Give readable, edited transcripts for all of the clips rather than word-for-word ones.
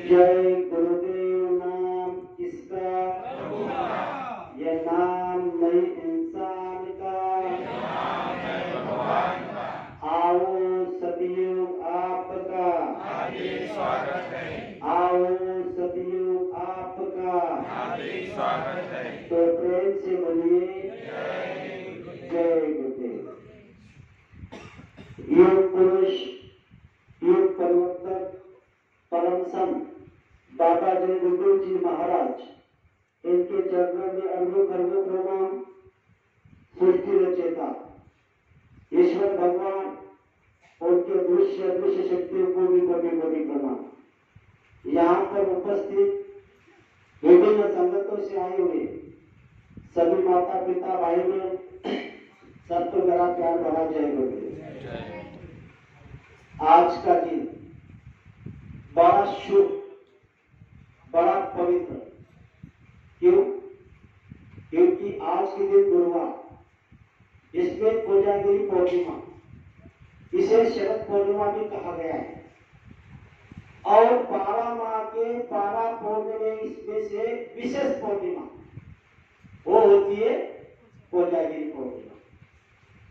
जय गुरुदेव नाम किसका? ये नाम नहीं इंसान का, आओ सतयुग आपका, स्वागत है, आओ सतयुग आपका, स्वागत है। तो प्रेम से बोलिए जय गुरुदेव। योग पुरुष, योग परिवर्तक, परम संत बाबा जय गुरुदेव जी महाराज, इनके चरणों में अरबों खरबों प्रणाम। सृष्टि रचयिता ईश्वर भगवान, उनके दृश्य अदृश्य शक्तियों को भी कोटि कोटि प्रणाम। यहाँ पर उपस्थित विभिन्न संगतों से आए हुए सभी माता पिता भाई बहन, सबको मेरा प्यार भरा जय गुरुदेव। आज का दिन बड़ा शुभ, बड़ा पवित्र। क्यों? क्योंकि आज के दिन गुरुवार, इसमें कोजागिरी पूर्णिमा, इसे शरद पूर्णिमा भी कहा गया है। और 12 माह के 12 पूर्णिमा इसमें से विशेष पूर्णिमा वो होती है कोजागिरी पूर्णिमा।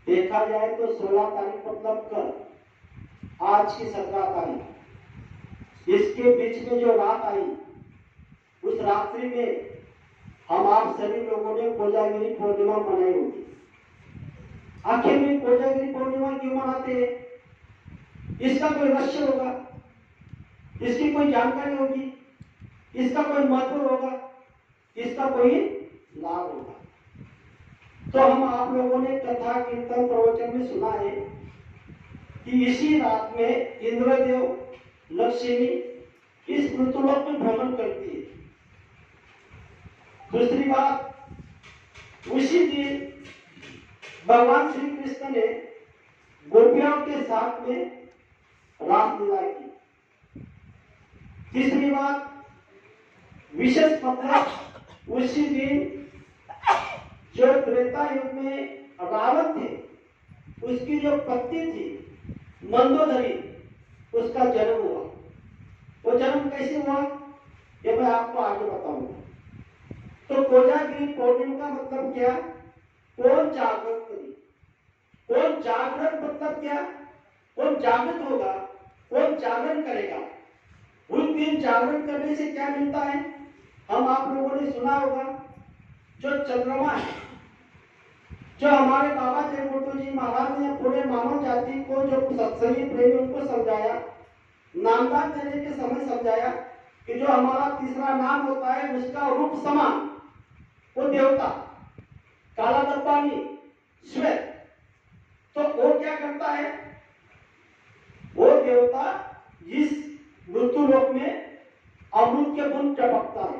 देखा जाए तो 16 तारीख मतलब कल, आज की 17 तारीख, इसके बीच में जो रात आई, उस रात्रि में हम आप सभी लोगों ने कोजागिरी पूर्णिमा मनाई होगी। आखिर में कोजागिरी पूर्णिमा क्यों मनाते हैं? इसका कोई रहस्य होगा, इसकी कोई जानकारी होगी, इसका कोई महत्व होगा, इसका कोई लाभ होगा। तो हम आप लोगों ने कथा कीर्तन प्रवचन में सुना है कि इसी रात में इंद्रदेव लक्ष्मी इस पृथ्वीलोक में भ्रमण करती है। दूसरी बात, उसी दिन भगवान श्री कृष्ण ने गोपियों के साथ में रासलीला की। तीसरी बात, विशेष मतलब उसी दिन जो त्रेता युग में रावण थे, उसकी जो पत्नी थी मंदोदरी, उसका जन्म हुआ। वो जन्म कैसे हुआ ये मैं आपको आगे बताऊंगा। तो कोजागिरी पूर्णिमा का मतलब क्या? कौन जागरण करी, कौन जागरण मतलब क्या? कौन जागृत होगा, कौन जागरण करेगा। उस दिन जागरण करने से क्या मिलता है? हम आप लोगों ने सुना होगा, जो चंद्रमा है, जो हमारे बाबा जय गुरुदेव जी महाराज ने पूरे मानव जाति को जो सत्संगी प्रेमियों को समझाया, नामदान देने के समय समझाया कि जो हमारा तीसरा नाम होता है उसका रूप समान, वो देवता, काला डब्बा नहीं, श्वेत। तो वो क्या करता है? वो देवता इस मृत्युलोक में अमृत के बूंद टपकता है।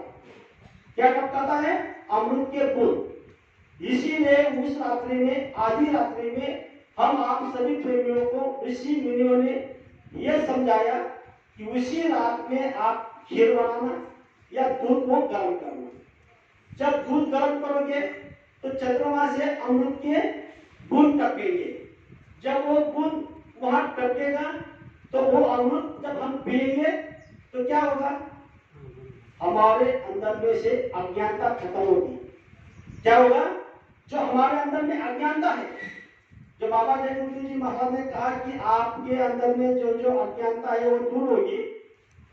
क्या टपकाता है? अमृत के बूंद। इसीलिए उस रात्रि में, आधी रात्रि में, हम आप सभी प्रेमियों को ऋषि मुनियों ने यह समझाया कि उसी रात में आप खीर बनाना या दूध को गर्म करना। जब दूध गर्म करोगे तो चंद्रमा से अमृत के बूंद टपकेंगे। जब वो बूंद वहां टपकेगा तो वो अमृत जब हम पिएंगे तो क्या होगा? हमारे अंदर में से अज्ञानता खत्म होगी। क्या होगा? जो हमारे अंदर में अज्ञानता है, जो बाबा जय गुरुदेव जी महाराज ने कहा कि आपके अंदर में जो जो अज्ञानता है वो दूर होगी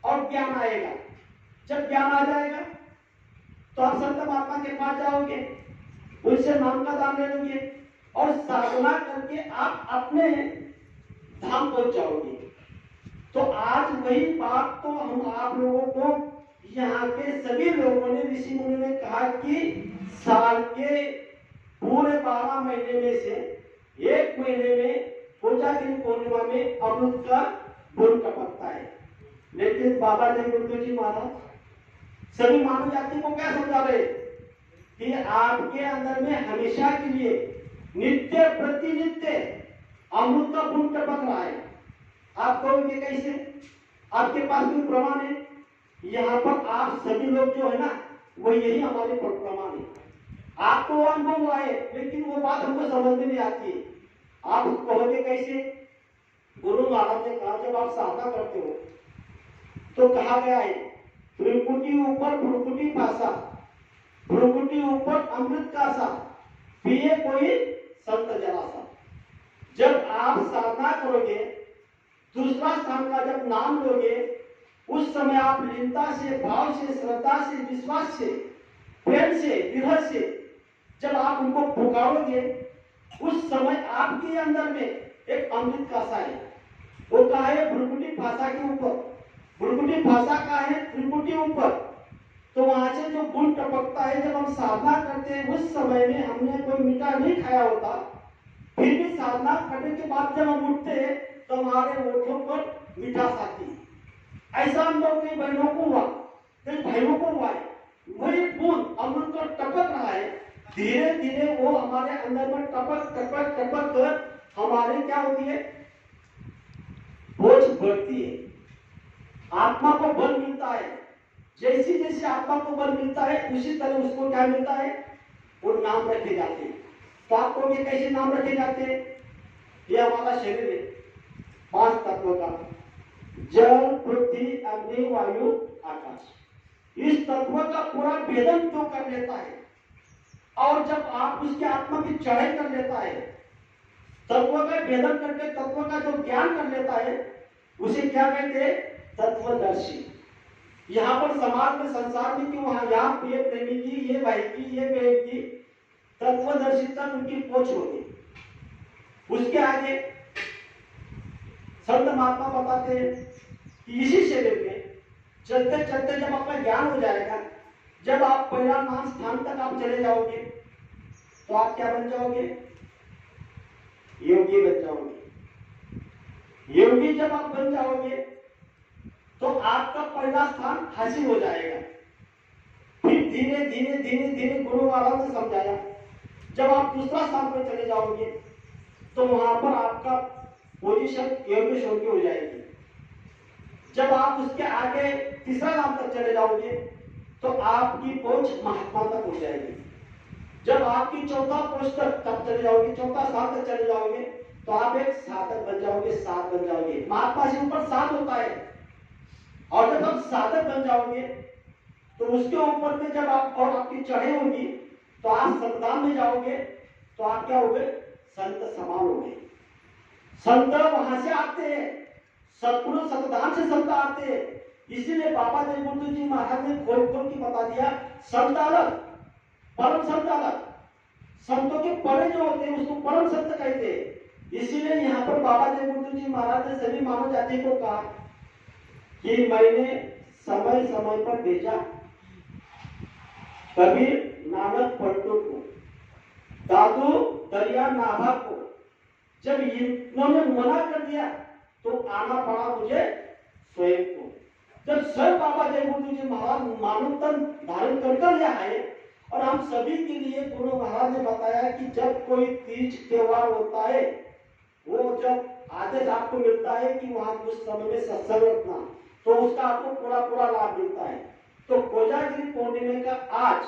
और ज्ञान आएगा। जब ज्ञान आ जाएगा तो आप संत महात्मा के पास जाओगे, उनसे नाम का दान ले लोगे और साधना करके आप अपने धाम पहुंच जाओगे। तो आज वही बात तो हम आप लोगों को, यहाँ के सभी लोगों ने, ऋषि मुनि ने कहा कि साल के पूरे 12 महीने में से एक महीने में कोजागिरी पूर्णिमा में अमृत का बूंद टपकता है। लेकिन बाबा जय गुरुदेव जी महाराज सभी मानव जाति को क्या समझा रहे कि आपके अंदर में हमेशा के लिए नित्य प्रतिनित्य अमृत का बूंद टपक रहा है। आप कहोगे कैसे? आपके पास कोई प्रमाण है? यहाँ पर आप सभी लोग जो है ना, वो यही हमारे प्रमाण है। आपको वो अनुभव हुआ है, लेकिन वो बात हमको समझ में नहीं आती है। आप कहोगे कैसे? गुरु महाराज ने कहा जब आप साधना करते हो तो कहा गया है त्रिपुटी ऊपर भ्रुकुटी भाषा, भ्रुकुटी ऊपर अमृत का सा, पिए कोई संत जलासा। जब आप साधना करोगे, दूसरा स्थान का जब नाम लोगे, उस समय आप लीनता से, भाव से, श्रद्धा से, विश्वास से, प्रेम से, विरह से जब आप उनको पुकारोगे, उस समय आपके अंदर में एक अमृत का सा है। वो कहा है भ्रुकुटी भाषा के ऊपर, भ्रुकुटी भाषा का है त्रिपुटी ऊपर। तो वहां से जो गुण टपकता है, जब हम साधना करते हैं उस समय में हमने कोई मीठा नहीं खाया होता, फिर भी साधना करने के बाद जब हम उठते हैं तो हमारे होठों पर मिठास आती है। ऐसा अनुभव कई बहनों को हुआ, कई भाइयों को हुआ है। वही बूंद अमृत का टपक रहा है, धीरे धीरे वो हमारे अंदर में टपक टपक टपक कर हमारे क्या होती है, बोझ बढ़ती है, आत्मा को बल मिलता है। जैसी जैसी आत्मा को बल मिलता है उसी तरह उसको क्या मिलता है, वो नाम रखे जाते हैं। तो आपको ये कैसे नाम रखे जाते हैं? ये हमारा शरीर है 5 तत्वों का, जल, पृथ्वी, अग्नि, वायु, आकाश। इस तत्व का पूरा भेदन जो कर लेता है, और जब आप उसके आत्मा की चढ़ाई कर लेता है, तत्व का भेदन करके तत्व का जो ज्ञान कर लेता है, उसे क्या कहते हैं? तत्वदर्शी। यहाँ पर समाज में, संसार में, कि वहां यहाँ ये प्रेमी की, ये भाई की, ये बहन की तत्वदर्शी तक उनकी पहुंच होगी। उसके आगे संत महात्मा बताते हैं कि इसी शरीर में चलते चलते जब आपका ज्ञान हो जाएगा, जब आप परिणाम स्थान तक आप चले जाओगे, तो आप क्या बन जाओगे? योगी बन जाओगे। योगी जब आप बन जाओगे तो आपका पहला स्थान हासिल हो जाएगा। फिर धीरे धीरे धीरे धीरे गुरु महाराज ने समझाया, जब आप दूसरा स्थान पर चले जाओगे तो वहां पर आपका पोजीशन योगेश्वर की हो जाएगी। जब आप उसके आगे तीसरा नाम तक चले जाओगे तो आपकी पहुंच महात्मा तक हो जाएगी। जब आपकी चौथा पोस्ट तक चले जाओगे, चौथा स्थान तक चले जाओगे, तो आप एक साधक बन जाओगे, साध बन जाओगे। महात्मा से ऊपर साध होता है, और जब आप साधक बन जाओगे तो उसके ऊपर में जब आप और आपकी चढ़ाई होगी तो आप संतान में जाओगे, तो आप क्या हो गए? संत समान हो गए। संत वहां से आते हैं, सतगुरु सतधाम से संत आते हैं। इसीलिए बाबा जयगुरु जी महाराज ने खोल खोल के बता दिया, संत अलग, परम संत अलग। संतों के परे जो होते हैं उसको परम संत कहते हैं। इसीलिए यहाँ पर बाबा जयगुरु जी महाराज ने सभी मानव जाति को कहा कि मैंने समय समय पर भेजा कबीर, नानक, पलटू को, दादू, दरिया, नाभा को। जब इन्होंने मना कर दिया तो आना पड़ा मुझे स्वयं को। जब स्वयं बाबा जयगुरु जी महाराज मानव तन धारण कर लिया है, और हम सभी के लिए गुरु महाराज ने बताया कि जब कोई तीज त्योहार होता है, वो जब आदेश आपको मिलता है कि वहां उस समय में सत्संग रखना, तो उसका आपको पूरा पूरा लाभ मिलता है। तो कोजागिरी पूर्णिमा का आज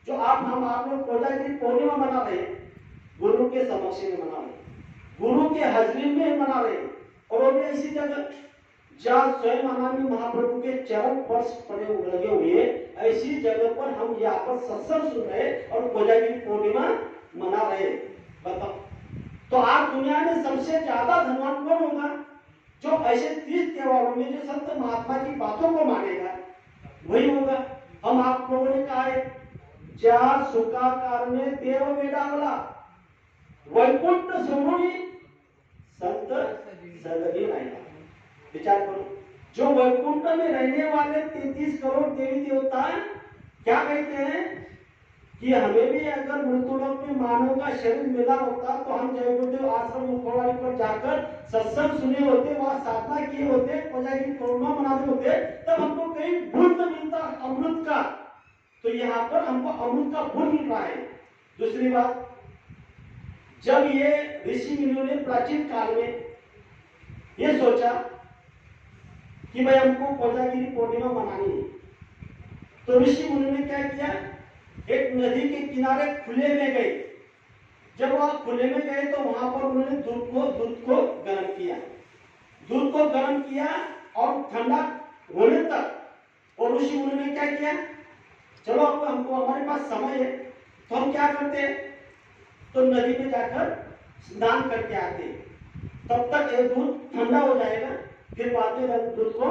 जो आप लोग कोजागिरी पूर्णिमा मना रहे हैं, गुरु के समक्ष में मना रहे, गुरु के हाजिरी में मना रहे, और वो भी ऐसी जगह जहाँ स्वयं अनामी महाप्रभु के चरण स्पर्श पड़े लगे हुए, ऐसी जगह पर हम यहाँ पर सत्संग सुन रहे और कोजागिरी पूर्णिमा मना रहे। बताओ, तो आज दुनिया में सबसे ज्यादा धनवान कौन होगा? जो ऐसे तीज त्योहारों में जो संत महात्मा की बातों को मानेगा, वही होगा। हम आप लोगों ने कहा है, ज्या सुखाकार में देव वेदावला वैकुंठ सुमुनि संत सदगी आएगा। विचार करो, जो वैकुंठ में रहने वाले 33 करोड़ देवी देवता क्या कहते हैं कि हमें भी अगर मृत्युलोक में मानव का शरीर मिला होता तो हम जय गुरुदेव आश्रम मुखवाड़ी पर जाकर सत्संग सुने होते, वहां साधना किए होते, कोजागिरी पूर्णिमा मनाते होते, तब हमको कहीं बूंद मिलता अमृत का। तो यहाँ पर हमको अमृत का बूंद मिल रहा है। दूसरी बात, जब ये ऋषि मुनियों ने प्राचीन काल में ये सोचा कि भाई हमको कोजागिरी पूर्णिमा मनानी है, तो ऋषि मुनियों ने क्या किया? एक नदी के किनारे खुले में गए। जब वहां खुले में गए तो वहां पर उन्होंने दूध को गर्म किया, दूध को गर्म किया और ठंडा होने तक, और ऋषि क्या किया, चलो अब हमको हमारे पास समय है तो हम क्या करते हैं, तो नदी में जाकर स्नान करके आते हैं। तब तक ये दूध ठंडा हो जाएगा, फिर बाद में दूध को